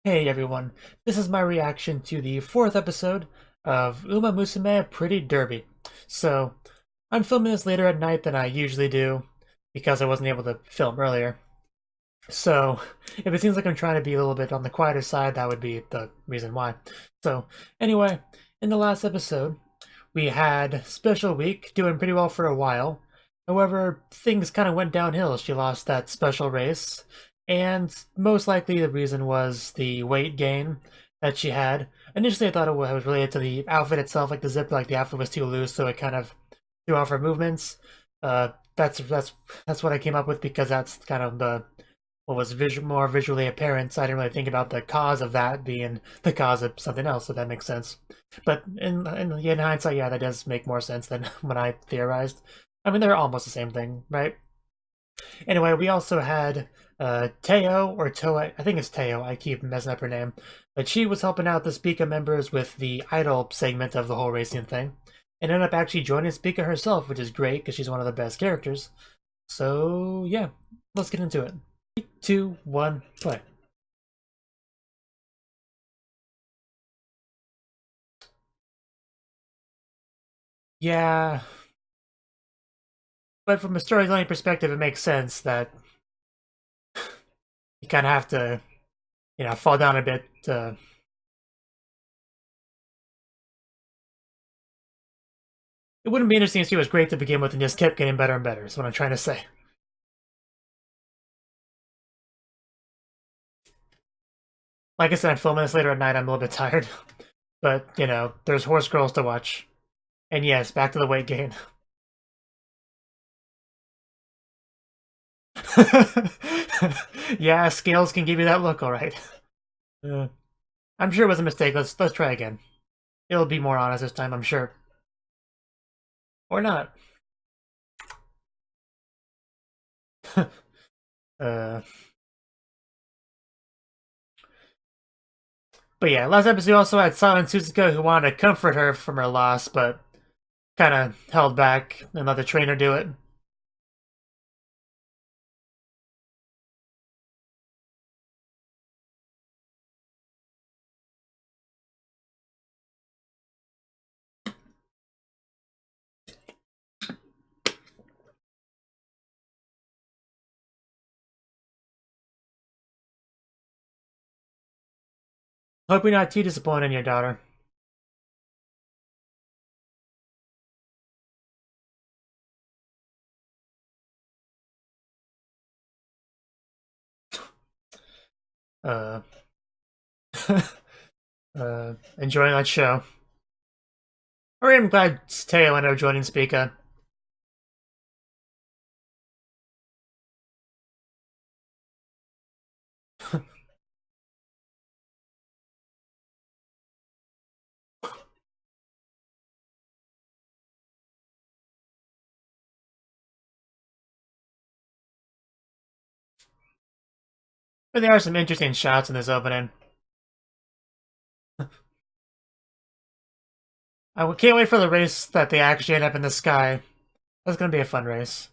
Hey everyone, this is my reaction to the fourth episode of Uma Musume Pretty Derby. So, I'm filming this later at night than I usually do because I wasn't able to film earlier. So, if it seems like I'm trying to be a little bit on the quieter side, that would be the reason why. So, anyway, in the last episode, we had Special Week doing pretty well for a while. However, things kind of went downhill. She lost that special race, and most likely the reason was the weight gain that she had. Initially, I thought it was related to the outfit itself, like the zip, like the outfit was too loose, so it kind of threw off her movements. That's what I came up with because that's kind of the what was more visually apparent. So I didn't really think about the cause of that being the cause of something else, if that makes sense. But in hindsight, yeah, that does make more sense than when I theorized. I mean, they're almost the same thing, right? Anyway, we also had Teo, or Toa, I think it's Teo, I keep messing up her name. But she was helping out the Spica members with the idol segment of the whole racing thing. And ended up actually joining Spica herself, which is great because she's one of the best characters. So, yeah, let's get into it. 3, 2, 1, play. Yeah, but from a storytelling perspective, it makes sense that you kind of have to, fall down a bit. It wouldn't be interesting if she was great to begin with and just kept getting better and better, is what I'm trying to say. Like I said, I'm filming this later at night, I'm a little bit tired. But, there's horse girls to watch. And yes, back to the weight gain. Yeah, scales can give you that look, alright. I'm sure it was a mistake. Let's try again. It'll be more honest this time, I'm sure. Or not. uh, but yeah, last episode also had Silent Suzuka who wanted to comfort her from her loss, but kind of held back and let the trainer do it. Hope you're not too disappointed in your daughter. Uh, enjoying that show. Or I'm glad Teo ended up joining Spica. But there are some interesting shots in this opening. I can't wait for the race that they actually end up in the sky. That's gonna be a fun race.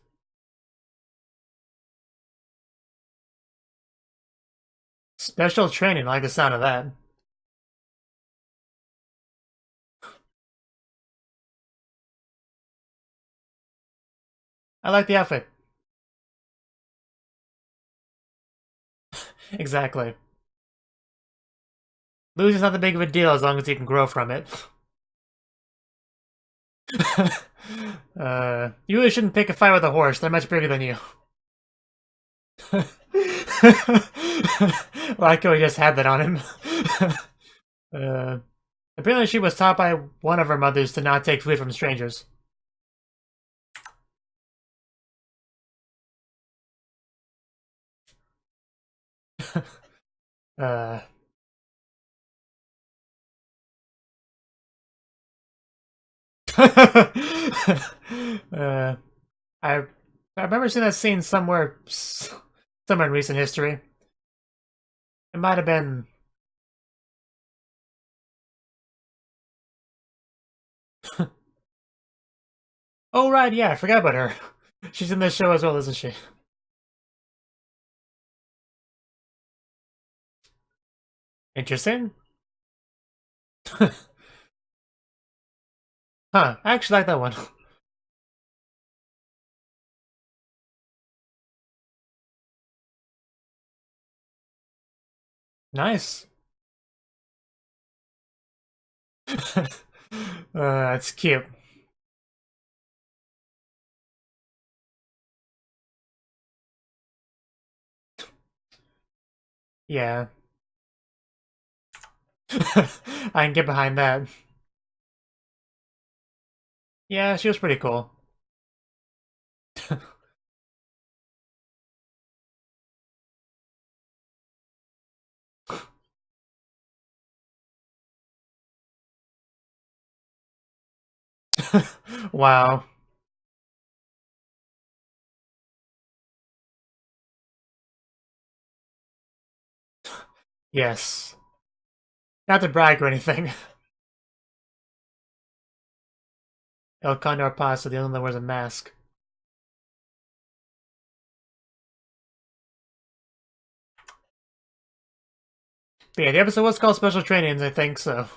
Special training, I like the sound of that. I like the outfit. Exactly. Losing's not that big of a deal as long as you can grow from it. You really shouldn't pick a fight with a horse. They're much bigger than you. Like we just had that on him. Apparently she was taught by one of her mothers to not take food from strangers. uh, uh, I remember seeing that scene somewhere in recent history. It might have been. Oh right, yeah, I forgot about her. She's in this show as well, isn't she? Interesting. Huh, I actually like that one. Nice. That's cute. Yeah. I can get behind that. Yeah, she was pretty cool. Wow. Yes. Not to brag or anything. El Condor Pasta, the only one that wears a mask. But yeah, the episode was called Special Trainings, I think, so.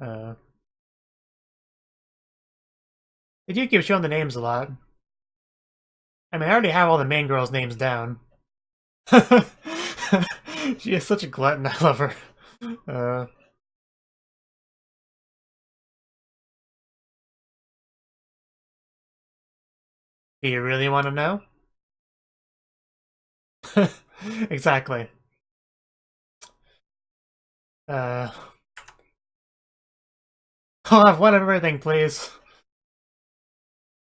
uh, they do keep showing the names a lot. I mean, I already have all the main girls' names down. She is such a glutton, I love her. Uh, do you really want to know? Exactly. Uh, I'll have one of everything, please.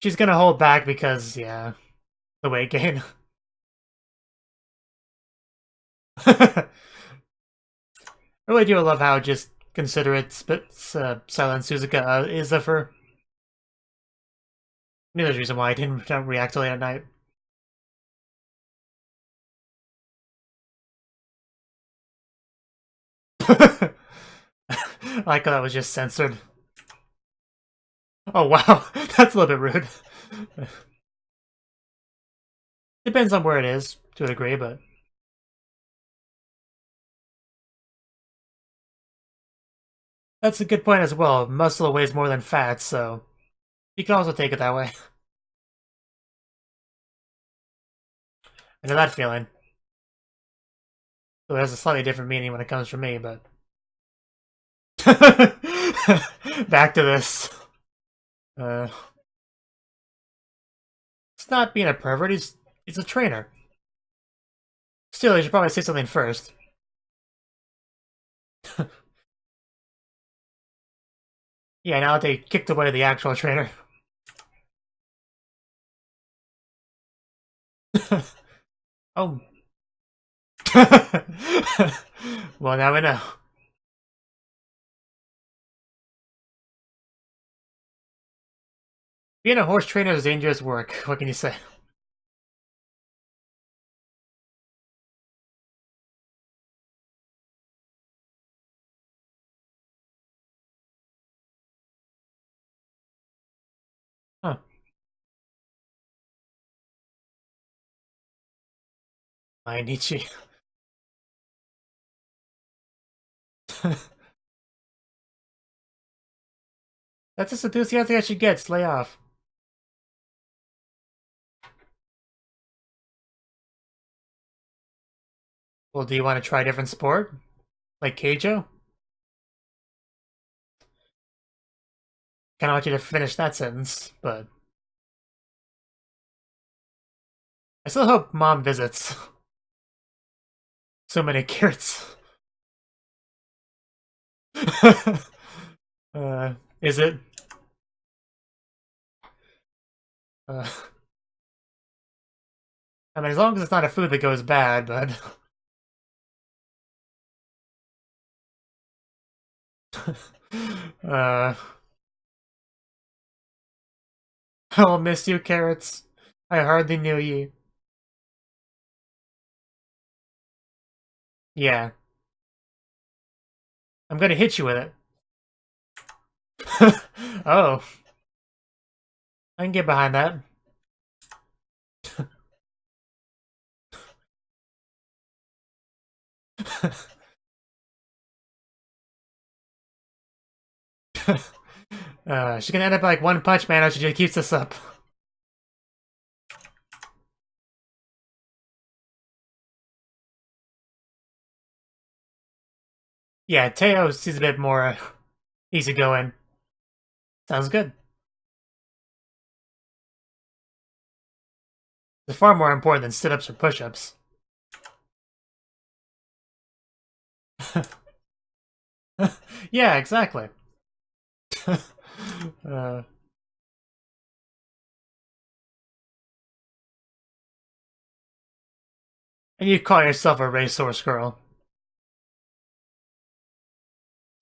She's gonna hold back because, yeah, the weight gain. I really do love how just considerate Silent Suzuka is of her. Maybe there's a reason why I didn't react till late at night. I like how that was just censored. Oh wow, that's a little bit rude. Depends on where it is, to a degree, but... That's a good point as well. Muscle weighs more than fat, so... You can also take it that way. I know that feeling. So it has a slightly different meaning when it comes from me, but... Back to this. Uh, it's not being a pervert, he's a trainer. Still, you should probably say something first. Yeah, now they kicked away the actual trainer. Oh. Well, now we know. Being a horse trainer is dangerous work. What can you say? Huh. Mainichi. That's as enthusiastic as she gets. Lay off. Well, do you want to try a different sport? Like Keijo? Kinda want you to finish that sentence, but... I still hope Mom visits. So many carrots. Is it? Uh, I mean, as long as it's not a food that goes bad, but... uh... I'll miss you, carrots. I hardly knew you. Yeah. I'm gonna hit you with it. Oh. I can get behind that. She's gonna end up like One Punch Man if she just keeps this up. Yeah, Teo seems a bit more easygoing. Sounds good. It's far more important than sit-ups or push-ups. Yeah, exactly. And you call yourself a racehorse girl.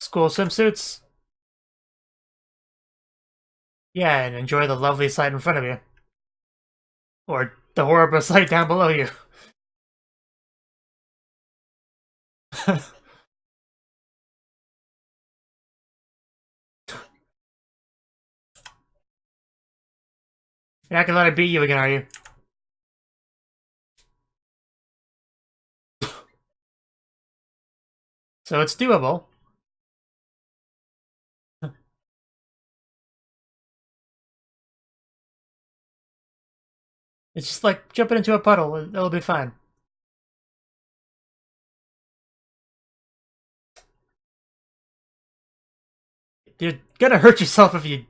School swimsuits? Yeah, and enjoy the lovely sight in front of you. Or the horrible sight down below you. You're not gonna let it beat you again, are you? So it's doable. It's just like jumping into a puddle. It'll be fine. You're gonna hurt yourself if you...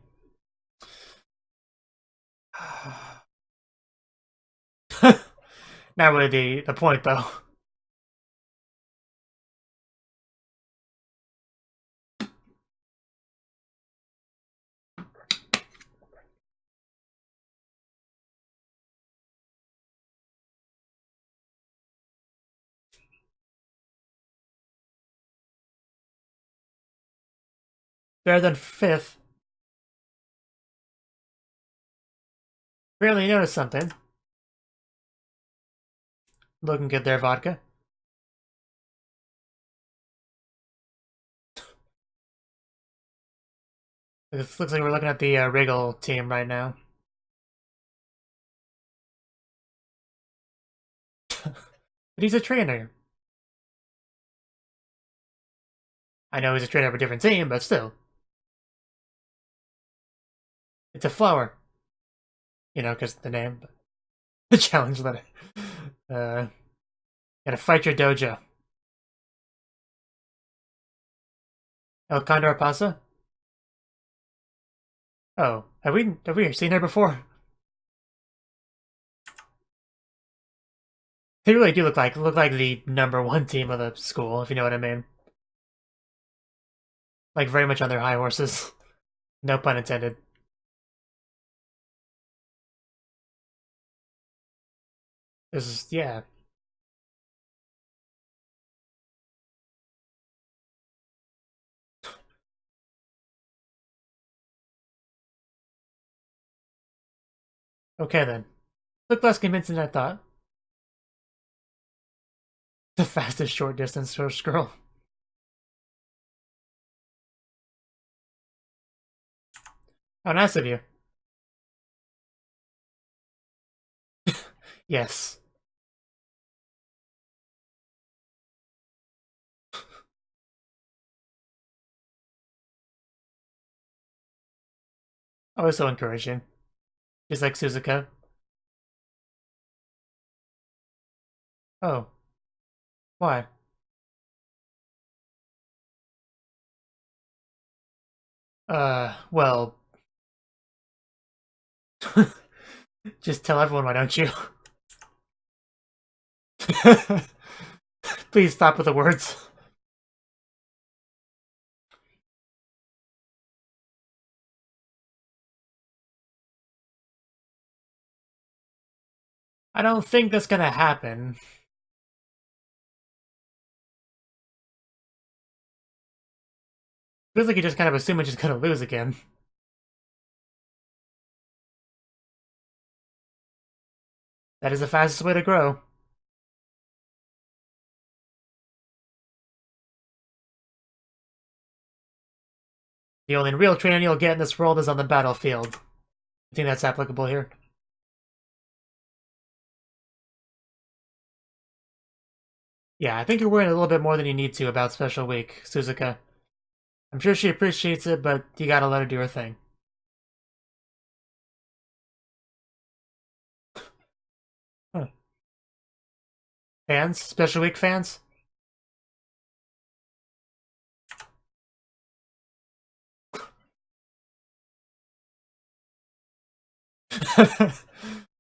Not really the point, though. Better than fifth. Barely noticed something. Looking good there, vodka. It looks like we're looking at the Wriggle team right now. But he's a trainer. I know he's a trainer of a different team, but still. It's a flower. You know, because the name. The challenge letter. Gotta fight your dojo. El Condor Pasa? Oh, have we seen her before? They really do look like the #1 team of the school, if you know what I mean. Like very much on their high horses. No pun intended. This is, yeah. Okay then. Look less convincing than I thought. The fastest short distance first girl. How nice of you. Yes. Always so encouraging. Just like Suzuka. Oh. Why? Well... Just tell everyone, why don't you? Please stop with the words. I don't think that's gonna happen. Feels like you just kind of assume it's just gonna lose again. That is the fastest way to grow. The only real training you'll get in this world is on the battlefield. I think that's applicable here. Yeah, I think you're worrying a little bit more than you need to about Special Week, Suzuka. I'm sure she appreciates it, but you gotta let her do her thing. Huh. Fans? Special Week fans?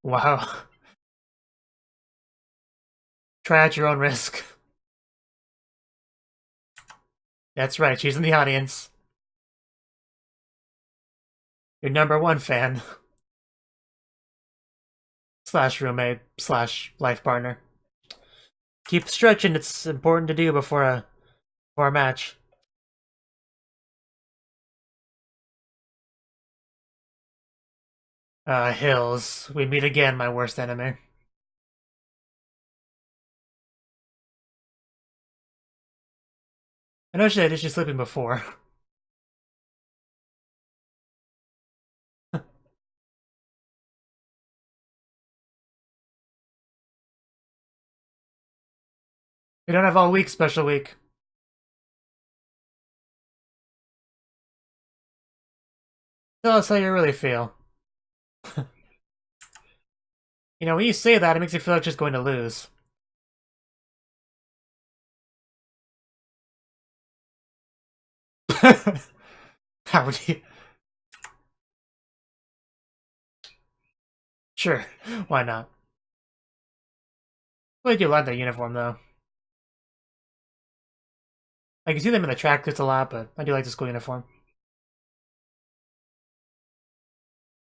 Wow. Try at your own risk. That's right, she's in the audience. Your #1 fan. Slash roommate, slash life partner. Keep stretching, it's important to do before a match. Hills. We meet again, my worst enemy. I know she had issues sleeping before. We don't have all week, Special Week. Tell us how you really feel. You know, when you say that, it makes you feel like she's going to lose. How would you? Sure, why not? I do like their uniform, though. I can see them in the tracksuits a lot, but I do like the school uniform.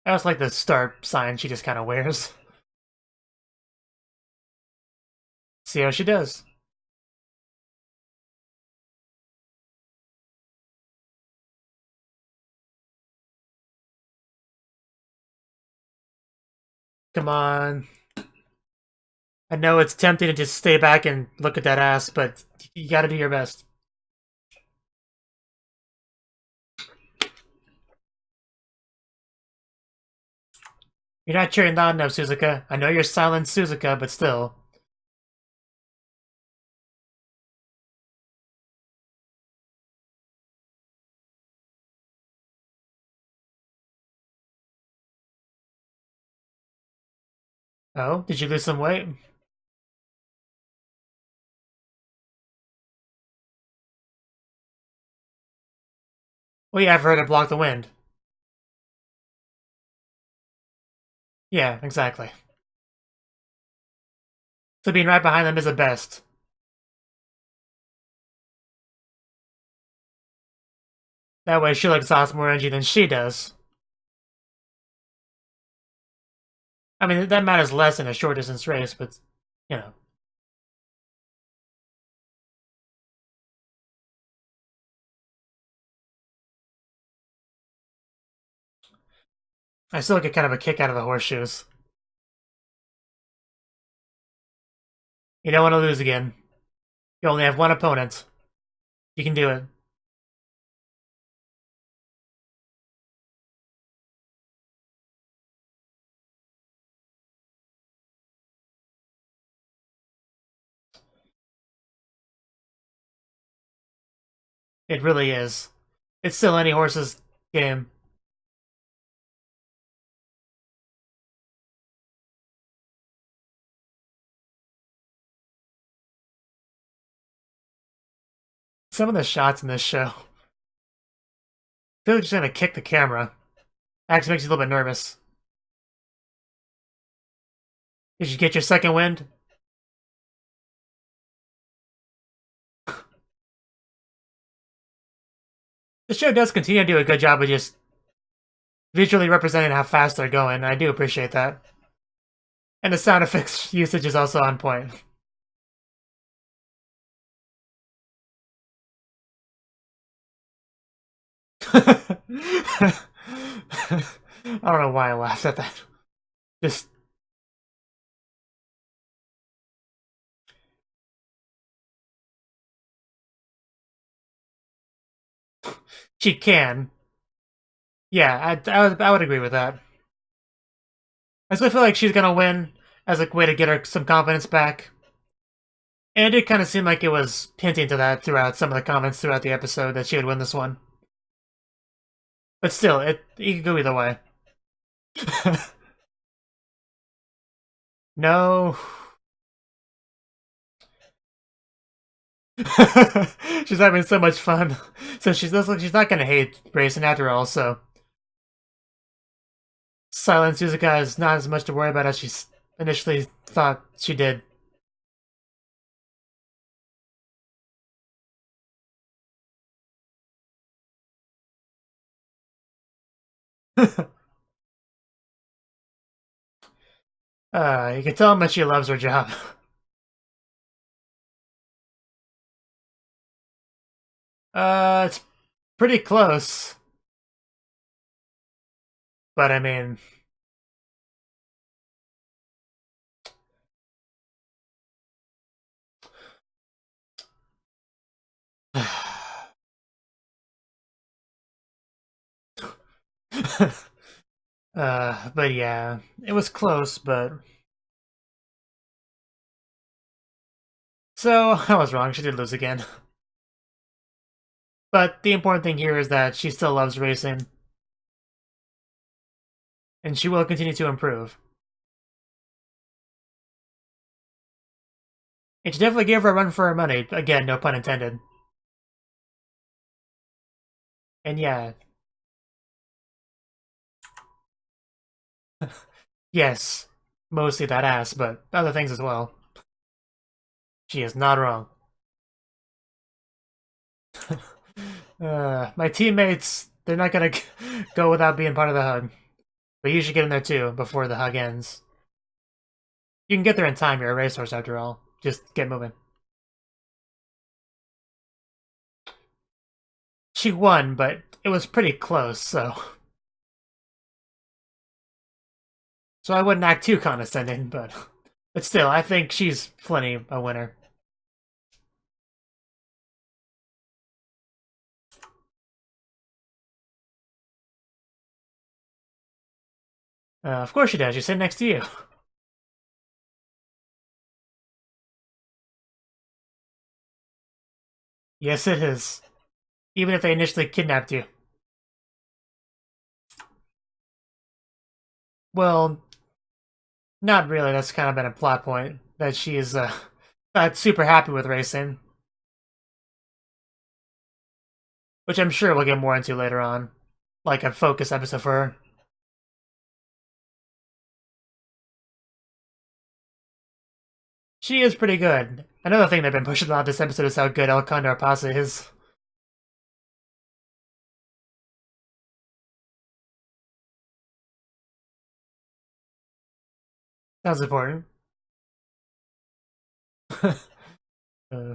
I also like the start sign she just kind of wears. See how she does. Come on. I know it's tempting to just stay back and look at that ass, but you gotta do your best. You're not cheering loud enough, Suzuka. I know you're silent, Suzuka, but still. Oh, did you lose some weight? Well, yeah, I've heard it block the wind. Yeah, exactly. So being right behind them is the best. That way she'll exhaust more energy than she does. I mean, that matters less in a short distance race, but, you know. I still get kind of a kick out of the horseshoes. You don't want to lose again. You only have one opponent. You can do it. It really is. It's still any horse's game. Some of the shots in this show, I feel like just gonna kick the camera. Actually makes you a little bit nervous. Did you get your second wind? The show does continue to do a good job of just visually representing how fast they're going. I do appreciate that. And the sound effects usage is also on point. I don't know why I laughed at that. Just she can. Yeah, I would agree with that. I still feel like she's gonna win as a way to get her some confidence back. And it kind of seemed like it was hinting to that throughout some of the comments throughout the episode that she would win this one. But still, it could go either way. No. She's having so much fun. So she's not gonna hate racing after all, so Silent Suzuka is not as much to worry about as she initially thought she did. You can tell how much she loves her job. It's pretty close. But I mean... but yeah, it was close, but... So, I was wrong, she did lose again. But the important thing here is that she still loves racing. And she will continue to improve. And she definitely gave her a run for her money. Again, no pun intended. And yeah. Yes, mostly that ass, but other things as well. She is not wrong. My teammates, they're not gonna go without being part of the hug. But you should get in there too, before the hug ends. You can get there in time, you're a racehorse after all. Just get moving. She won, but it was pretty close, so... So I wouldn't act too condescending, but... But still, I think she's plenty a winner. Of course she does, she's sitting next to you. Yes, it is. Even if they initially kidnapped you. Well, not really, that's kind of been a plot point. That she is, not super happy with racing. Which I'm sure we'll get more into later on. Like a focus episode for her. She is pretty good. Another thing they've been pushing a lot this episode is how good El Condor Pasa is. Sounds important. uh, I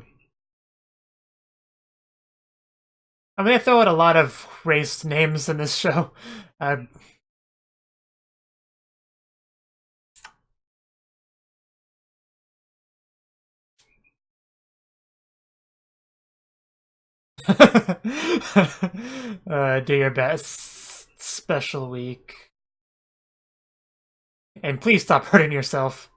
mean, they throw out a lot of race names in this show. Uh, do your best. Special week. And please stop hurting yourself.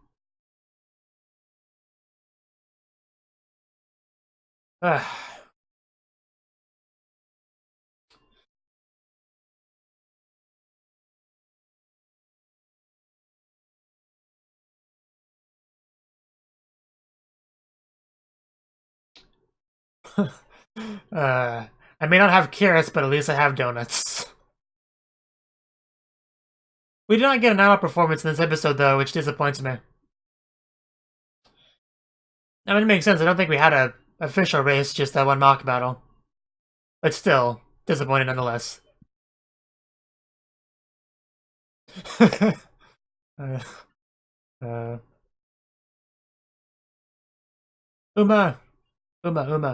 I may not have carrots, but at least I have donuts. We did not get an idol performance in this episode, though, which disappoints me. I mean, it makes sense. I don't think we had a official race, just that one mock battle. But still, disappointing nonetheless. uh, uh, Uma! Uma.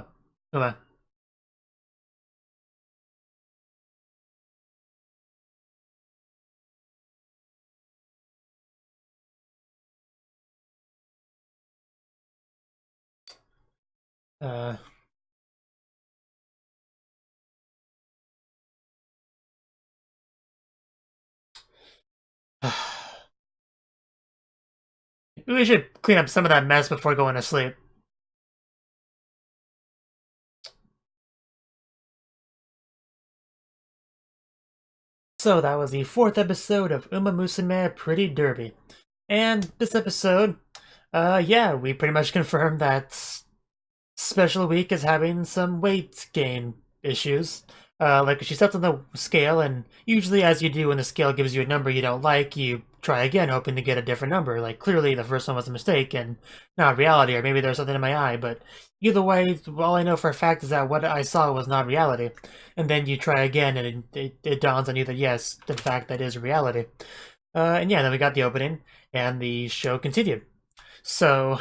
Uh, we should clean up some of that mess before going to sleep. So that was the 4th episode of Uma Musume Pretty Derby. And this episode, yeah, we pretty much confirmed that Special Week is having some weight gain issues. Like she steps on the scale, and usually as you do when the scale gives you a number you don't like, you try again hoping to get a different number. Like clearly the first one was a mistake and not reality, or maybe there's something in my eye, but either way, all I know for a fact is that what I saw was not reality. And then you try again and it dawns on you that yes, in fact that is reality. And yeah, then we got the opening and the show continued. So,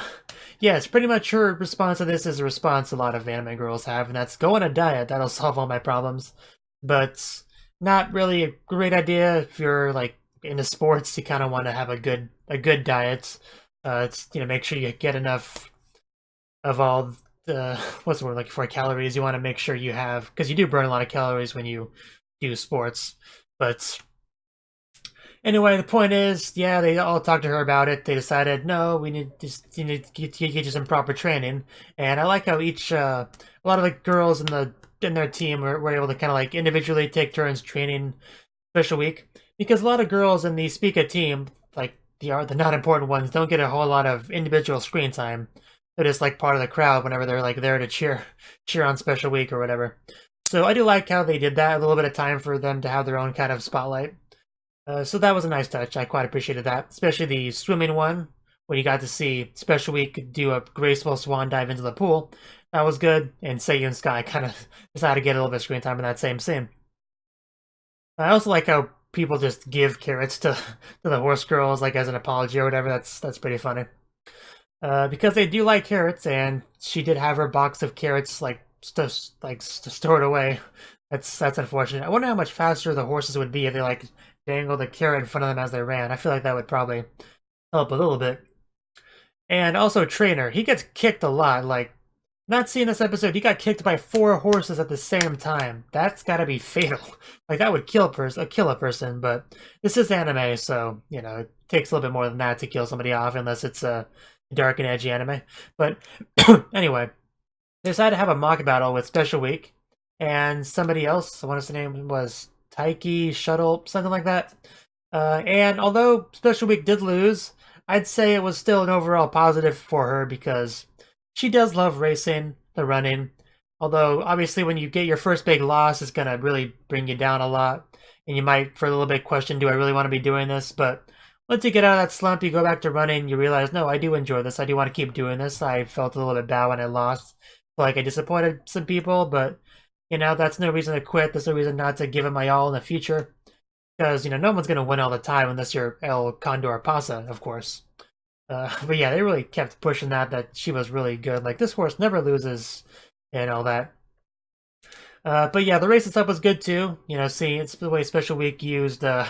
yeah, it's pretty much her response to this is a response a lot of anime girls have, and that's go on a diet. That'll solve all my problems. But not really a great idea if you're like into sports. You kind of want to have a good diet. It's make sure you get enough of all the what's the word like for calories. You want to make sure you have because you do burn a lot of calories when you do sports, but. Anyway, the point is, yeah, they all talked to her about it. They decided, no, we need to get you some proper training. And I like how a lot of the girls in their team were able to kind of like individually take turns training Special Week, because a lot of girls in the Speaker team, like the not important ones, don't get a whole lot of individual screen time. They're just like part of the crowd whenever they're like there to cheer on Special Week or whatever. So I do like how they did that. A little bit of time for them to have their own kind of spotlight. So that was a nice touch. I quite appreciated that, especially the swimming one, when you got to see Special Week do a graceful swan dive into the pool. That was good, and Seiyu and Sky kind of decided to get a little bit of screen time in that same scene. I also like how people just give carrots to the horse girls, like as an apology or whatever. That's pretty funny. Because they do like carrots, and she did have her box of carrots stored away. That's unfortunate. I wonder how much faster the horses would be if they like dangle the carrot in front of them as they ran. I feel like that would probably help a little bit. And also Trainer, he gets kicked a lot. Like, not seeing this episode, he got kicked by 4 horses at the same time. That's gotta be fatal. Like, that would kill a person, but this is anime, so, it takes a little bit more than that to kill somebody off, unless it's a dark and edgy anime. But, anyway, they decided to have a mock battle with Special Week, and somebody else, I want to say name was Taiki, Shuttle, something like that. And although Special Week did lose, I'd say it was still an overall positive for her because she does love racing, the running. Although, obviously, when you get your first big loss, it's going to really bring you down a lot. And you might, for a little bit, question, do I really want to be doing this? But once you get out of that slump, you go back to running, you realize, no, I do enjoy this. I do want to keep doing this. I felt a little bit bad when I lost. Felt like I disappointed some people, but that's no reason to quit. There's no reason not to give it my all in the future. Because, no one's going to win all the time unless you're El Condor Pasa, of course. But yeah, they really kept pushing that she was really good. Like, this horse never loses and all that. But yeah, the race itself was good too. Seeing it's the way Special Week used her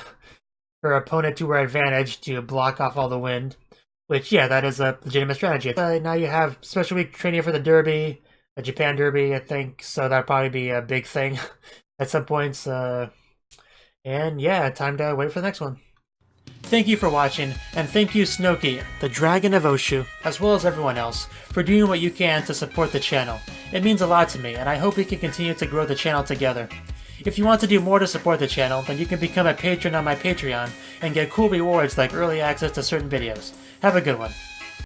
opponent to her advantage to block off all the wind. Which, yeah, that is a legitimate strategy. Now you have Special Week training for the Derby. A Japan Derby, I think, so that'd probably be a big thing at some points. And yeah, time to wait for the next one. Thank you for watching, and thank you Cnouki, the Dragon of Oshu, as well as everyone else, for doing what you can to support the channel. It means a lot to me, and I hope we can continue to grow the channel together. If you want to do more to support the channel, then you can become a patron on my Patreon and get cool rewards like early access to certain videos. Have a good one.